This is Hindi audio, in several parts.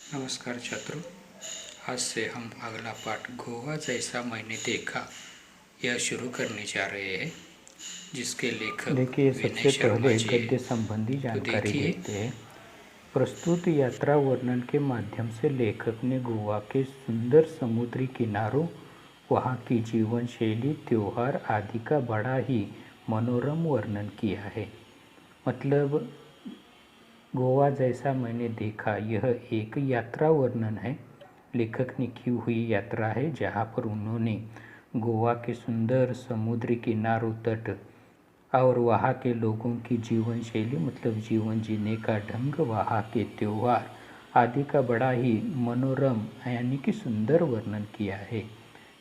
नमस्कार छात्रों। आज से हम अगला पाठ गोवा जैसा मैंने देखा यह शुरू करने जा रहे हैं, जिसके लेखक देखिए, विनय सबसे शर्मा पहले जी हैं। गद्य संबंधी तो जानकारी देखिए, देखते हैं। प्रस्तुत यात्रा वर्णन के माध्यम से लेखक ने गोवा के सुंदर समुद्री किनारों, वहाँ की जीवन शैली, त्योहार आदि का बड़ा ही मनोरम वर्णन किया है। मतलब गोवा जैसा मैंने देखा, यह एक यात्रा वर्णन है। लेखक ने की हुई यात्रा है, जहाँ पर उन्होंने गोवा के सुंदर समुद्री किनारों, तट और वहाँ के लोगों की जीवन शैली, मतलब जीवन जीने का ढंग, वहाँ के त्यौहार आदि का बड़ा ही मनोरम यानी कि सुंदर वर्णन किया है।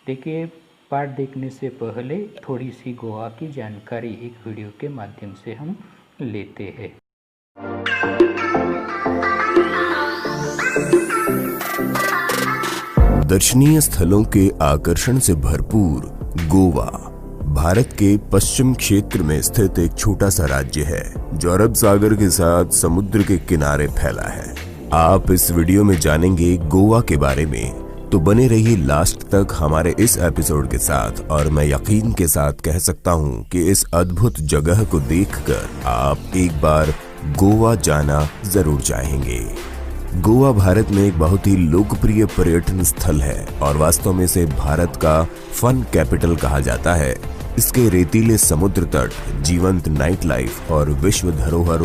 देखिए, पाठ देखने से पहले थोड़ी सी गोवा की जानकारी एक वीडियो के माध्यम से हम लेते हैं। दर्शनीय स्थलों के आकर्षण से भरपूर गोवा भारत के पश्चिम क्षेत्र में स्थित एक छोटा सा राज्य है, जो अरब सागर के साथ समुद्र के किनारे फैला है। आप इस वीडियो में जानेंगे गोवा के बारे में, तो बने रहिए लास्ट तक हमारे इस एपिसोड के साथ। और मैं यकीन के साथ कह सकता हूं कि इस अद्भुत जगह को देखकर आप एक बार गोवा जाना जरूर चाहेंगे। गोवा भारत में एक बहुत ही लोकप्रिय पर्यटन स्थल है और वास्तव में इसे भारत का फन कैपिटल कहा जाता है। इसके रेतीले समुद्र तट, जीवंत नाइट लाइफ और विश्व धरोहर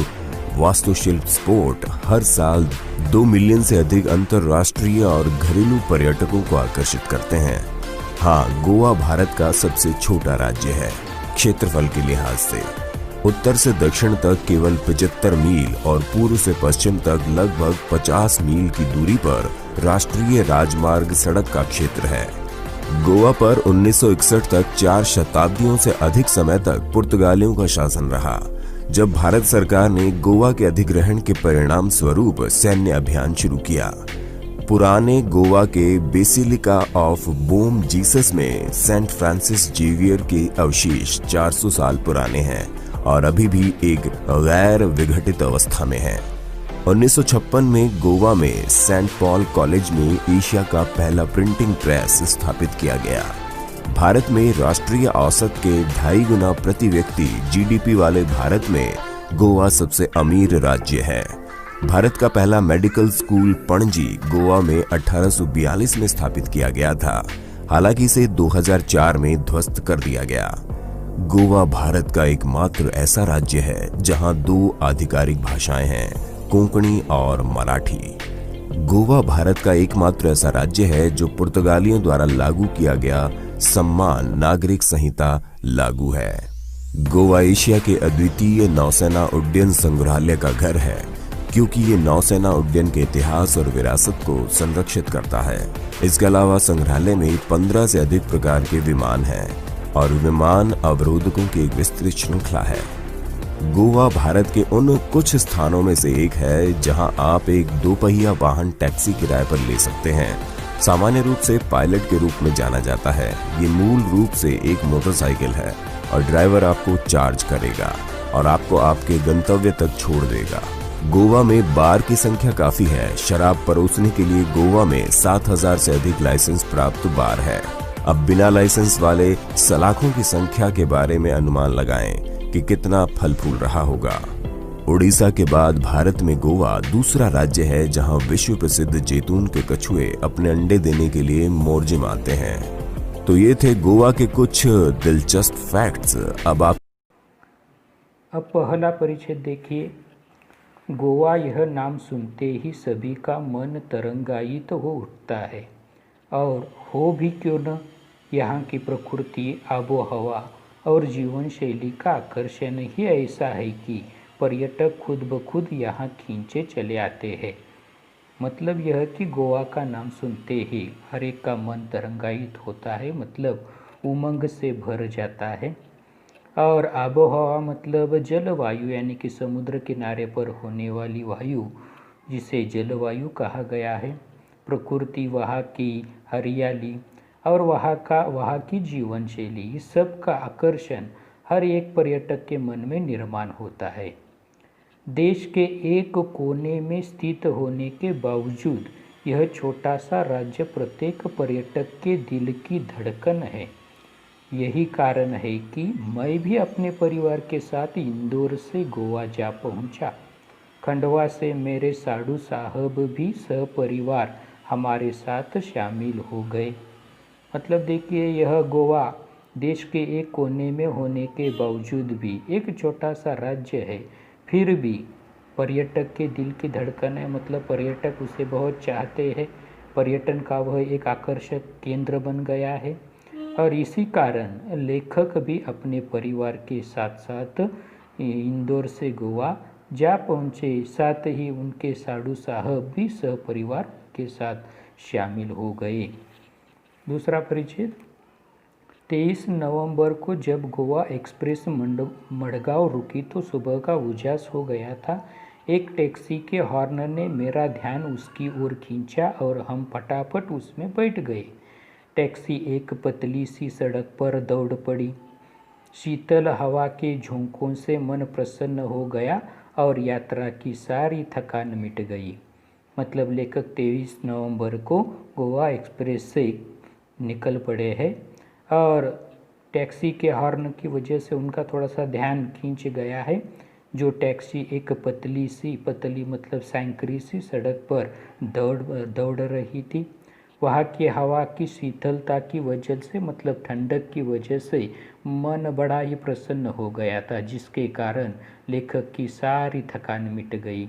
वास्तुशिल्प स्पॉट हर साल 2 मिलियन से अधिक अंतर्राष्ट्रीय और घरेलू पर्यटकों को आकर्षित करते हैं। हाँ, गोवा भारत का सबसे छोटा राज्य है क्षेत्रफल के लिहाज से। उत्तर से दक्षिण तक केवल 75 मील और पूर्व से पश्चिम तक लगभग 50 मील की दूरी पर राष्ट्रीय राजमार्ग सड़क का क्षेत्र है। गोवा पर 1961 तक 4 शताब्दियों से अधिक समय तक पुर्तगालियों का शासन रहा, जब भारत सरकार ने गोवा के अधिग्रहण के परिणाम स्वरूप सैन्य अभियान शुरू किया। पुराने गोवा के बेसिलिका ऑफ बोम जीसस में सेंट फ्रांसिस जेवियर के अवशेष 400 साल पुराने हैं और अभी भी एक गैर विघटित अवस्था में है। 1956 में गोवा में सेंट पॉल कॉलेज में एशिया का पहला प्रिंटिंग प्रेस स्थापित किया गया। भारत में राष्ट्रीय औसत के 2.5 गुना प्रति व्यक्ति जीडीपी वाले भारत में गोवा सबसे अमीर राज्य है। भारत का पहला मेडिकल स्कूल पणजी गोवा में 1842 में स्थापित किया गया था, हालांकि इसे 2004 में ध्वस्त कर दिया गया। गोवा भारत का एकमात्र ऐसा राज्य है जहां 2 आधिकारिक भाषाएं हैं, कोंकणी और मराठी। गोवा भारत का एकमात्र ऐसा राज्य है जो पुर्तगालियों द्वारा लागू किया गया सम्मान नागरिक संहिता लागू है। गोवा एशिया के अद्वितीय नौसेना उड्डयन संग्रहालय का घर है, क्योंकि ये नौसेना उड्डयन के इतिहास और विरासत को संरक्षित करता है। इसके अलावा संग्रहालय में 15 से अधिक प्रकार के विमान हैं और विमान अवरोधकों की एक विस्तृत श्रृंखला है। गोवा भारत के उन कुछ स्थानों में से एक है जहां आप एक 2 पहिया वाहन टैक्सी किराए पर ले सकते हैं। सामान्य रूप से पायलट के रूप में जाना जाता है। ये मूल रूप से एक मोटरसाइकिल है और ड्राइवर आपको चार्ज करेगा और आपको आपके गंतव्य तक छोड़ देगा। गोवा में बार की संख्या काफी है। शराब परोसने के लिए गोवा में 7,000 से अधिक लाइसेंस प्राप्त बार है। अब बिना लाइसेंस वाले सलाखों की संख्या के बारे में अनुमान लगाएं कि कितना फल फूल रहा होगा। उड़ीसा के बाद भारत में गोवा दूसरा राज्य है जहां विश्व प्रसिद्ध जैतून के कछुए अपने अंडे देने के लिए मोरजिम आते हैं। तो ये थे गोवा के कुछ दिलचस्प फैक्ट्स। अब पहला परिच्छेद देखिए। गोवा, यह नाम सुनते ही सभी का मन तरंगायित तो हो उठता है, और हो भी क्यों न। यहाँ की प्रकृति, आबोहवा और जीवन शैली का आकर्षण ही ऐसा है कि पर्यटक खुद ब खुद यहाँ खींचे चले आते हैं। मतलब यह कि गोवा का नाम सुनते ही हर एक का मन तरंगायित होता है, मतलब उमंग से भर जाता है। और आबोहवा मतलब जलवायु, यानी कि समुद्र किनारे पर होने वाली वायु, जिसे जलवायु कहा गया है। प्रकृति, वहाँ की हरियाली और वहाँ की जीवन शैली, इस सब का आकर्षण हर एक पर्यटक के मन में निर्माण होता है। देश के एक कोने में स्थित होने के बावजूद यह छोटा सा राज्य प्रत्येक पर्यटक के दिल की धड़कन है। यही कारण है कि मैं भी अपने परिवार के साथ इंदौर से गोवा जा पहुंचा। खंडवा से मेरे साधु साहब भी सपरिवार हमारे साथ शामिल हो गए। मतलब देखिए, यह गोवा देश के एक कोने में होने के बावजूद भी एक छोटा सा राज्य है, फिर भी पर्यटक के दिल की धड़कन है। मतलब पर्यटक उसे बहुत चाहते हैं, पर्यटन का वह एक आकर्षक केंद्र बन गया है। और इसी कारण लेखक भी अपने परिवार के साथ साथ इंदौर से गोवा जा पहुँचे, साथ ही उनके साधु साहब भी सपरिवार के साथ शामिल हो गए। दूसरा परिच्छेद। 23 नवंबर को जब गोवा एक्सप्रेस मडगांव रुकी तो सुबह का उजास हो गया था। एक टैक्सी के हॉर्न ने मेरा ध्यान उसकी ओर खींचा और हम फटाफट उसमें बैठ गए। टैक्सी एक पतली सी सड़क पर दौड़ पड़ी। शीतल हवा के झोंकों से मन प्रसन्न हो गया और यात्रा की सारी थकान मिट गई। मतलब लेखक 23 नवंबर को गोवा एक्सप्रेस से निकल पड़े हैं और टैक्सी के हॉर्न की वजह से उनका थोड़ा सा ध्यान खींच गया है। जो टैक्सी एक पतली मतलब सांकरी सी सड़क पर दौड़ रही थी। वहाँ की हवा की शीतलता की वजह से मतलब ठंडक की वजह से मन बड़ा ही प्रसन्न हो गया था, जिसके कारण लेखक की सारी थकान मिट गई।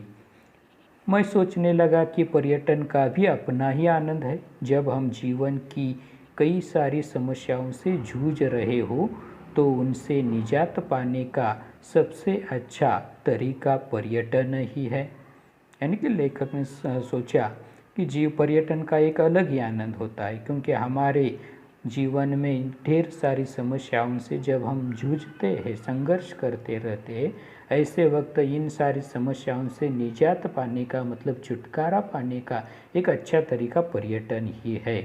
मैं सोचने लगा कि पर्यटन का भी अपना ही आनंद है। जब हम जीवन की कई सारी समस्याओं से जूझ रहे हो तो उनसे निजात पाने का सबसे अच्छा तरीका पर्यटन ही है। यानी कि लेखक ने सोचा कि पर्यटन का एक अलग ही आनंद होता है, क्योंकि हमारे जीवन में ढेर सारी समस्याओं से जब हम जूझते हैं, संघर्ष करते रहते हैं, ऐसे वक्त इन सारी समस्याओं से निजात पाने का मतलब छुटकारा पाने का एक अच्छा तरीका पर्यटन ही है।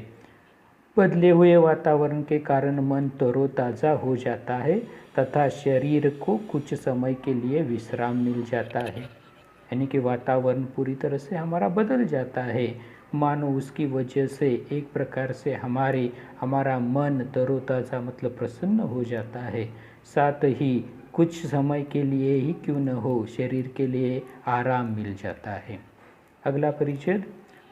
बदले हुए वातावरण के कारण मन तरोताज़ा हो जाता है तथा शरीर को कुछ समय के लिए विश्राम मिल जाता है। यानी कि वातावरण पूरी तरह से हमारा बदल जाता है, मानो उसकी वजह से एक प्रकार से हमारा मन तरोताज़ा मतलब प्रसन्न हो जाता है। साथ ही कुछ समय के लिए ही क्यों न हो, शरीर के लिए आराम मिल जाता है। अगला परिच्छेद।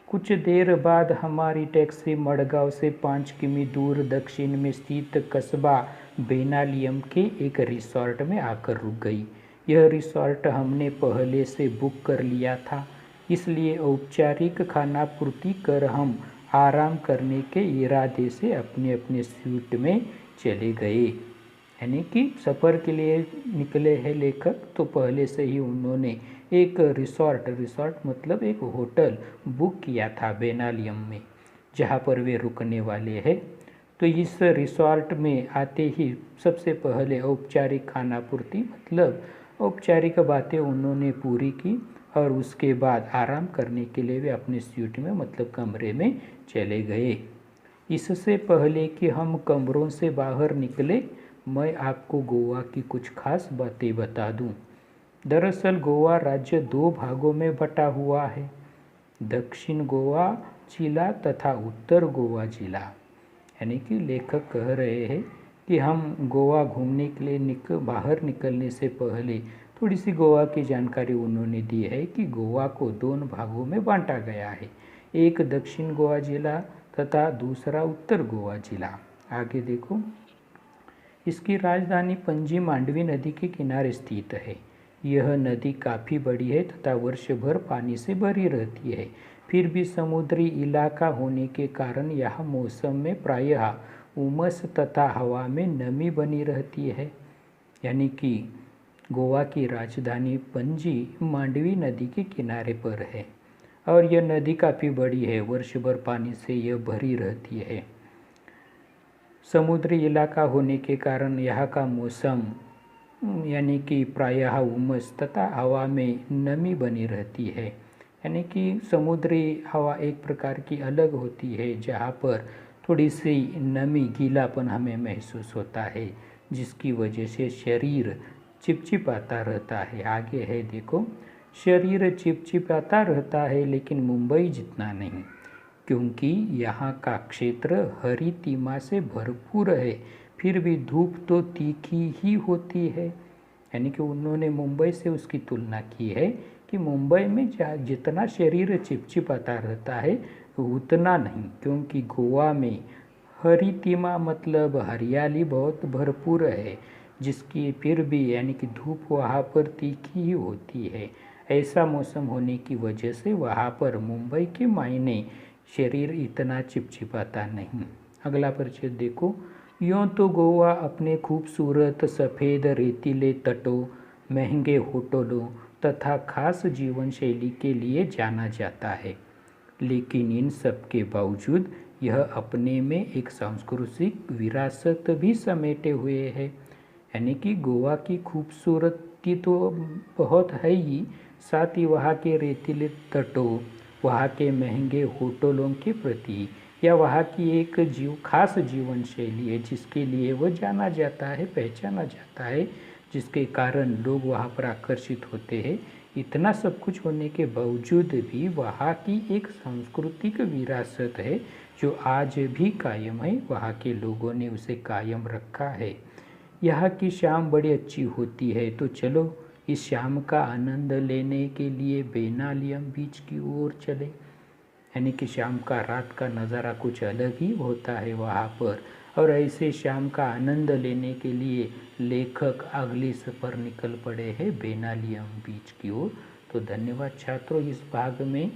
कुछ देर बाद हमारी टैक्सी मडगांव से 5 किमी दूर दक्षिण में स्थित कस्बा बेनालियम के एक रिसॉर्ट में आकर रुक गई। यह रिसॉर्ट हमने पहले से बुक कर लिया था, इसलिए औपचारिक खाना पूर्ति कर हम आराम करने के इरादे से अपने अपने स्यूट में चले गए। यानी कि सफ़र के लिए निकले हैं लेखक, तो पहले से ही उन्होंने एक रिसॉर्ट मतलब एक होटल बुक किया था बेनालियम में, जहाँ पर वे रुकने वाले हैं। तो इस रिसॉर्ट में आते ही सबसे पहले औपचारिक खाना पूर्ति मतलब औपचारिक बातें उन्होंने पूरी की और उसके बाद आराम करने के लिए वे अपने स्यूट में मतलब कमरे में चले गए। इससे पहले कि हम कमरों से बाहर निकले, मैं आपको गोवा की कुछ खास बातें बता दूं। दरअसल गोवा राज्य 2 भागों में बटा हुआ है, दक्षिण गोवा जिला तथा उत्तर गोवा जिला। यानी कि लेखक कह रहे हैं कि हम गोवा घूमने के लिए बाहर निकलने से पहले थोड़ी सी गोवा की जानकारी उन्होंने दी है कि गोवा को 2 भागों में बांटा गया है, एक दक्षिण गोवा जिला तथा दूसरा उत्तर गोवा जिला। आगे देखो, इसकी राजधानी पणजी मांडवी नदी के किनारे स्थित है। यह नदी काफ़ी बड़ी है तथा वर्ष भर पानी से भरी रहती है। फिर भी समुद्री इलाका होने के कारण यह मौसम में प्रायः उमस तथा हवा में नमी बनी रहती है। यानी कि गोवा की राजधानी पणजी मांडवी नदी के किनारे पर है और यह नदी काफ़ी बड़ी है, वर्ष भर पानी से यह भरी रहती है। समुद्री इलाका होने के कारण यहाँ का मौसम यानी कि प्रायः उमस तथा हवा में नमी बनी रहती है। यानी कि समुद्री हवा एक प्रकार की अलग होती है, जहाँ पर थोड़ी सी नमी गीलापन हमें महसूस होता है, जिसकी वजह से शरीर चिपचिपाता रहता है। आगे है देखो, शरीर चिपचिपाता रहता है लेकिन मुंबई जितना नहीं। क्योंकि यहाँ का क्षेत्र हरी तीमा से भरपूर है, फिर भी धूप तो तीखी ही होती है। यानी कि उन्होंने मुंबई से उसकी तुलना की है कि मुंबई में जितना शरीर चिपचिपाता रहता है उतना नहीं, क्योंकि गोवा में हरी तीमा मतलब हरियाली बहुत भरपूर है, जिसकी फिर भी यानी कि धूप वहाँ पर तीखी ही होती है। ऐसा मौसम होने की वजह से वहाँ पर मुंबई के मायने शरीर इतना चिपचिपाता नहीं। अगला परिचय देखो। यूँ तो गोवा अपने खूबसूरत सफ़ेद रेतीले तटों, महंगे होटलों तथा खास जीवन शैली के लिए जाना जाता है, लेकिन इन सब के बावजूद यह अपने में एक सांस्कृतिक विरासत भी समेटे हुए है। यानी कि गोवा की खूबसूरती तो बहुत है ही, साथ ही वहाँ के रेतीले तटों, वहाँ के महंगे होटलों के प्रति या वहाँ की एक खास जीवन शैली है जिसके लिए वह जाना जाता है, पहचाना जाता है, जिसके कारण लोग वहाँ पर आकर्षित होते हैं। इतना सब कुछ होने के बावजूद भी वहाँ की एक सांस्कृतिक विरासत है जो आज भी कायम है, वहाँ के लोगों ने उसे कायम रखा है। यहाँ की शाम बड़ी अच्छी होती है, तो चलो इस शाम का आनंद लेने के लिए बेनालियम बीच की ओर चले। यानी कि शाम का रात का नज़ारा कुछ अलग ही होता है वहाँ पर, और ऐसे शाम का आनंद लेने के लिए लेखक अगली सफ़र निकल पड़े हैं बेनालियम बीच की ओर। तो धन्यवाद छात्रों, इस भाग में